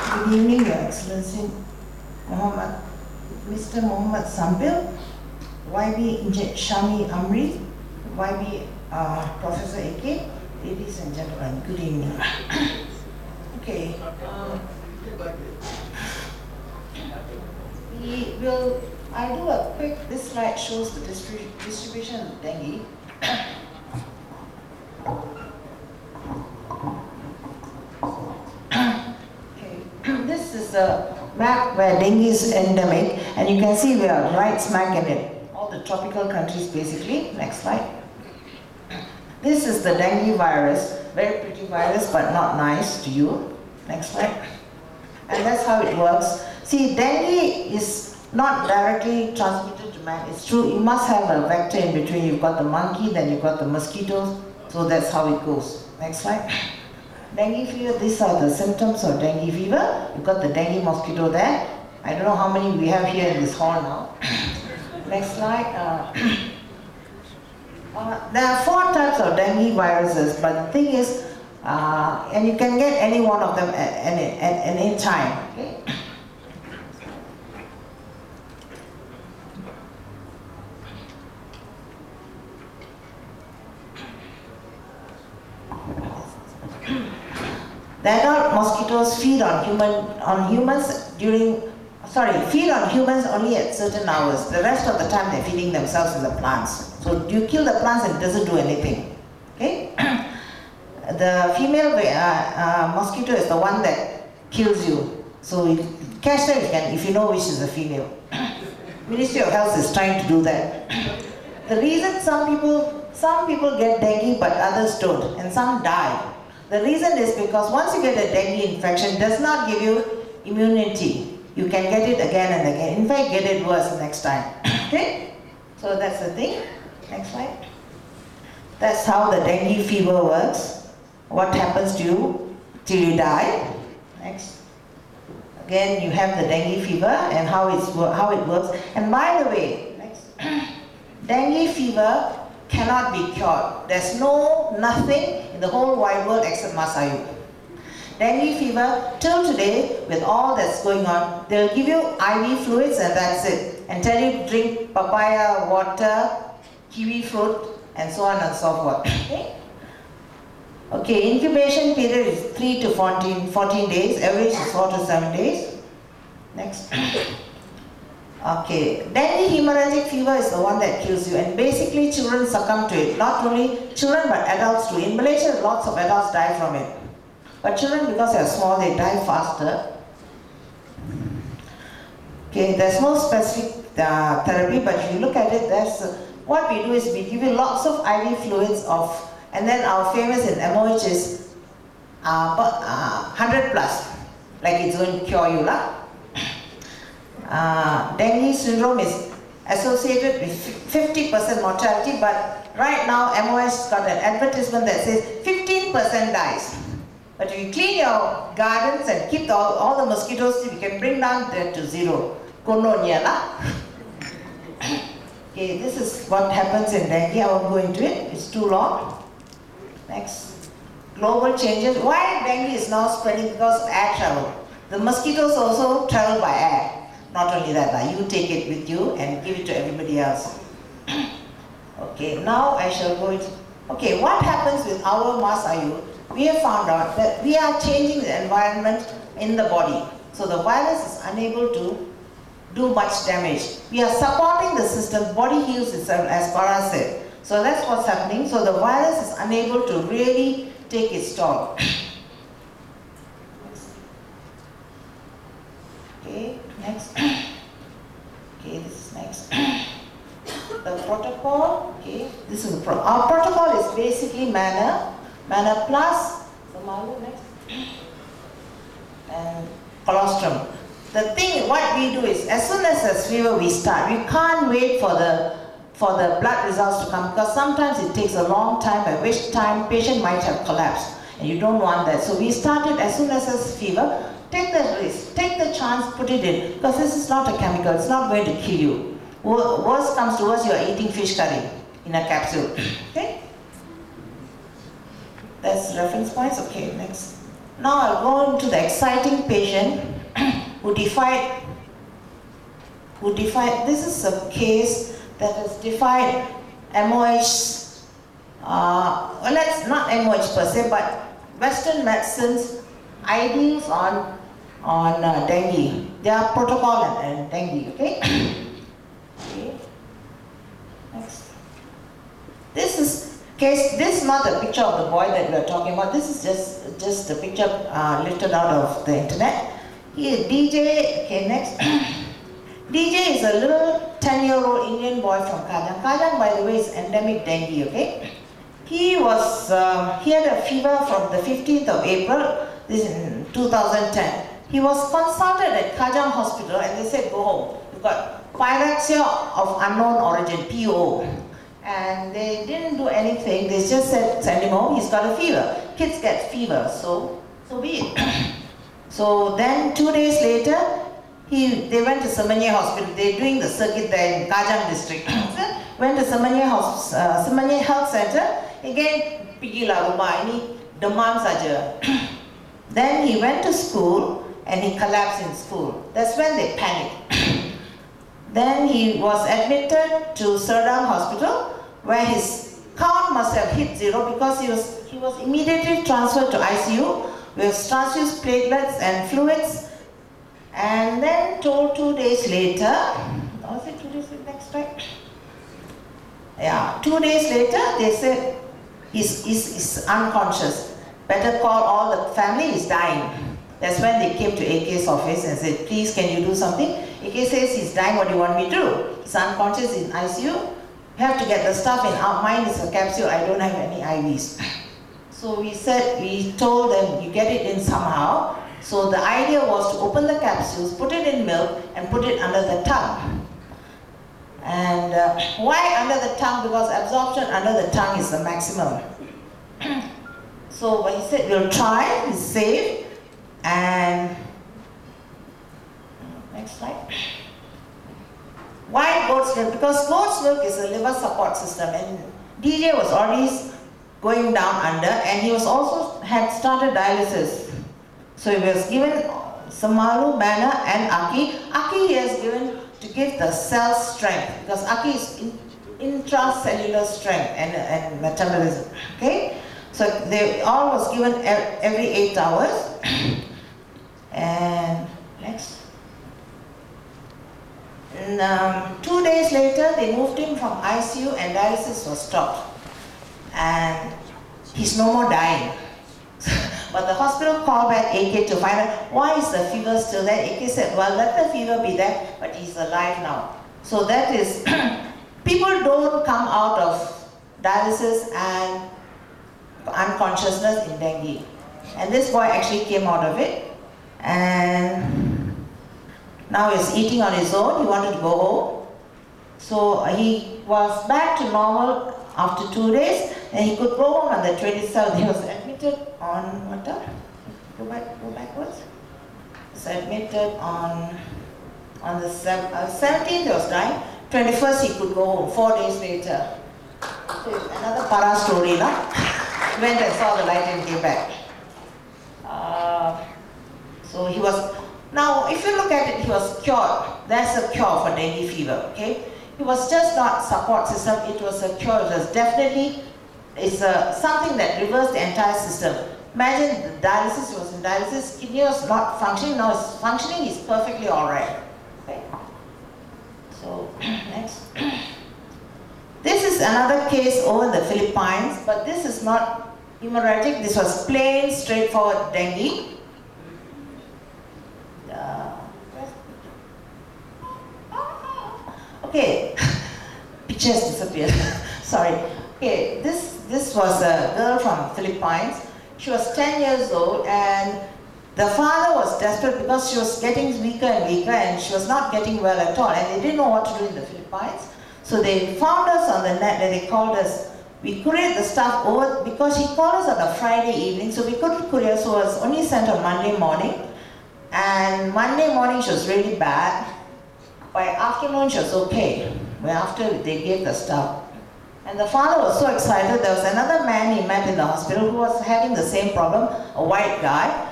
Good evening, Your Excellency, Mr. Muhammad Sambil, YB Shami Amri, YB Professor AK, ladies and gentlemen, good evening. Okay, I'll do a quick, this slide shows the distribution of dengue. This is a map where dengue is endemic, and you can see we are right smack in it. All the tropical countries basically. Next slide. This is the dengue virus. Very pretty virus, but not nice to you. Next slide. And that's how it works. See, dengue is not directly transmitted to man. It's true, you must have a vector in between. You've got the monkey, then you've got the mosquitoes. So that's how it goes. Next slide. Dengue fever, these are the symptoms of dengue fever. You've got the dengue mosquito there. I don't know how many we have here in this hall now. Next slide. There are 4 types of dengue viruses, but the thing is, and you can get any one of them at any time. Okay? The adult mosquitoes feed on humans only at certain hours. The rest of the time they're feeding themselves in the plants. So you kill the plants and it doesn't do anything. Okay? The female mosquito is the one that kills you. So you catch them if you know which is the female. Ministry of Health is trying to do that. The reason some people get dengue but others don't, and some die. The reason is because once you get a dengue infection, it does not give you immunity. You can get it again and again. In fact, get it worse next time. Okay? So that's the thing. Next slide. That's how the dengue fever works. What happens to you till you die. Next. Again, you have the dengue fever and how it works. And by the way, next. Dengue fever cannot be cured. There's nothing in the whole wide world except Masayu. Dengue fever, till today, with all that's going on, they'll give you IV fluids and that's it. And tell you to drink papaya water, kiwi fruit, and so on and so forth. Okay? Okay, incubation period is 3 to 14 days, average is 4 to 7 days. Next. Okay, dengue hemorrhagic fever is the one that kills you, and basically children succumb to it. Not only children but adults too. In Malaysia, lots of adults die from it. But children, because they are small, they die faster. Okay, there's no specific therapy, but if you look at it, what we do is we give you lots of IV fluids and then our famous in MOH is 100 plus, like it's going to cure you lah. Dengue syndrome is associated with 50% mortality, but right now MOH has got an advertisement that says 15% dies. But if you clean your gardens and keep all the mosquitoes, you can bring down that to 0. Kononya lah. Okay, this is what happens in dengue. I won't go into it, it's too long. Next. Global changes. Why dengue is now spreading? Because of air travel. The mosquitoes also travel by air. Not only that, you take it with you and give it to everybody else. Okay, now I shall go into... Okay, what happens with our Masayu? We have found out that we are changing the environment in the body. So the virus is unable to do much damage. We are supporting the system, body heals itself, as Farah said. So that's what's happening. So the virus is unable to really take its toll. Okay, next. Okay, this is next. The protocol, okay, this is our protocol is basically manner plus the malu next, and colostrum. The thing, what we do is, as soon as there's fever, we start. We can't wait for the blood results to come, because sometimes it takes a long time, at which time patient might have collapsed, and you don't want that. So we started as soon as there's fever. Take the risk, take the chance, put it in, because this is not a chemical, it's not going to kill you. Worst comes to worst, you are eating fish curry in a capsule. Okay? That's reference points. Okay, next. Now I'll go into the exciting patient who defied, this is a case that has defied MOH, well, that's not MOH per se, but Western medicine's ideals on dengue. Their protocol and dengue, okay? Okay. Next. This is not a picture of the boy that we are talking about. This is just a picture lifted out of the internet. Here, DJ, okay, next. DJ is a little 10-year-old Indian boy from Kajang. Kajang, by the way, is endemic dengue, okay? He had a fever from the 15th of April, this is in 2010. He was consulted at Kajang Hospital and they said, go home. You've got pyrexia of unknown origin, PO. And they didn't do anything, they just said, send him home, he's got a fever. Kids get fever, so be it. So then 2 days later, they went to Semenya Hospital. They're doing the circuit there in Kajang district. Went to Semenya Health Center. Again, pergilah rumah ini demam saja. Then he went to school and he collapsed in school. That's when they panicked. Then he was admitted to Serdang Hospital, where his count must have hit 0 because he was immediately transferred to ICU with transfused platelets and fluids. And then told 2 days later, was it 2 days next time? Yeah, 2 days later they said he's unconscious. Better call all the family, he's dying. That's when they came to AK's office and said, please can you do something? AK says he's dying, what do you want me to do? He's unconscious in ICU. You have to get the stuff in. Mine is a capsule, I don't have any IVs. So we told them, you get it in somehow. So the idea was to open the capsules, put it in milk, and put it under the tongue. And why under the tongue? Because absorption under the tongue is the maximum. So he said, we'll try, it's safe. And next slide. Why goat's milk? Because goat's milk is a liver support system, and DJ was already going down under, and he was also had started dialysis. So he was given Samalu, Bana, and Aki. Aki he has given to give the cell strength, because Aki is intracellular strength and metabolism. Okay, so they all was given every 8 hours. And next. And 2 days later, they moved him from ICU and dialysis was stopped. And he's no more dying. But the hospital called back AK to find out why is the fever still there. AK said, well, let the fever be there, but he's alive now. So that is, people don't come out of dialysis and unconsciousness in dengue. And this boy actually came out of it. And now he's eating on his own. He wanted to go home. So he was back to normal after 2 days, and he could go home on the 27th. He was admitted on, what time? Go backwards. He was admitted on the 17th he was dying. 21st he could go home, 4 days later. So it's another para story, no? Went and saw the light and came back. So he was, now if you look at it, he was cured. That's a cure for dengue fever, okay? It was just not support system, it was a cure. It was definitely, something that reversed the entire system. Imagine the dialysis, he was in dialysis, kidney was not functioning, now it's functioning, he's perfectly all right. Okay? So, next. This is another case over in the Philippines, but this is not hemorrhagic, this was plain, straightforward dengue. Okay, pictures disappeared. Sorry. Okay, this was a girl from Philippines. She was 10 years old, and the father was desperate because she was getting weaker and weaker, and she was not getting well at all, and they didn't know what to do in the Philippines. So they found us on the net, and they called us. We couriered the stuff over, because she called us on a Friday evening, so we couldn't courier, so it was only sent on Monday morning. And Monday morning she was really bad. By afternoon she was okay, after they gave the stuff. And the father was so excited. There was another man he met in the hospital who was having the same problem, a white guy.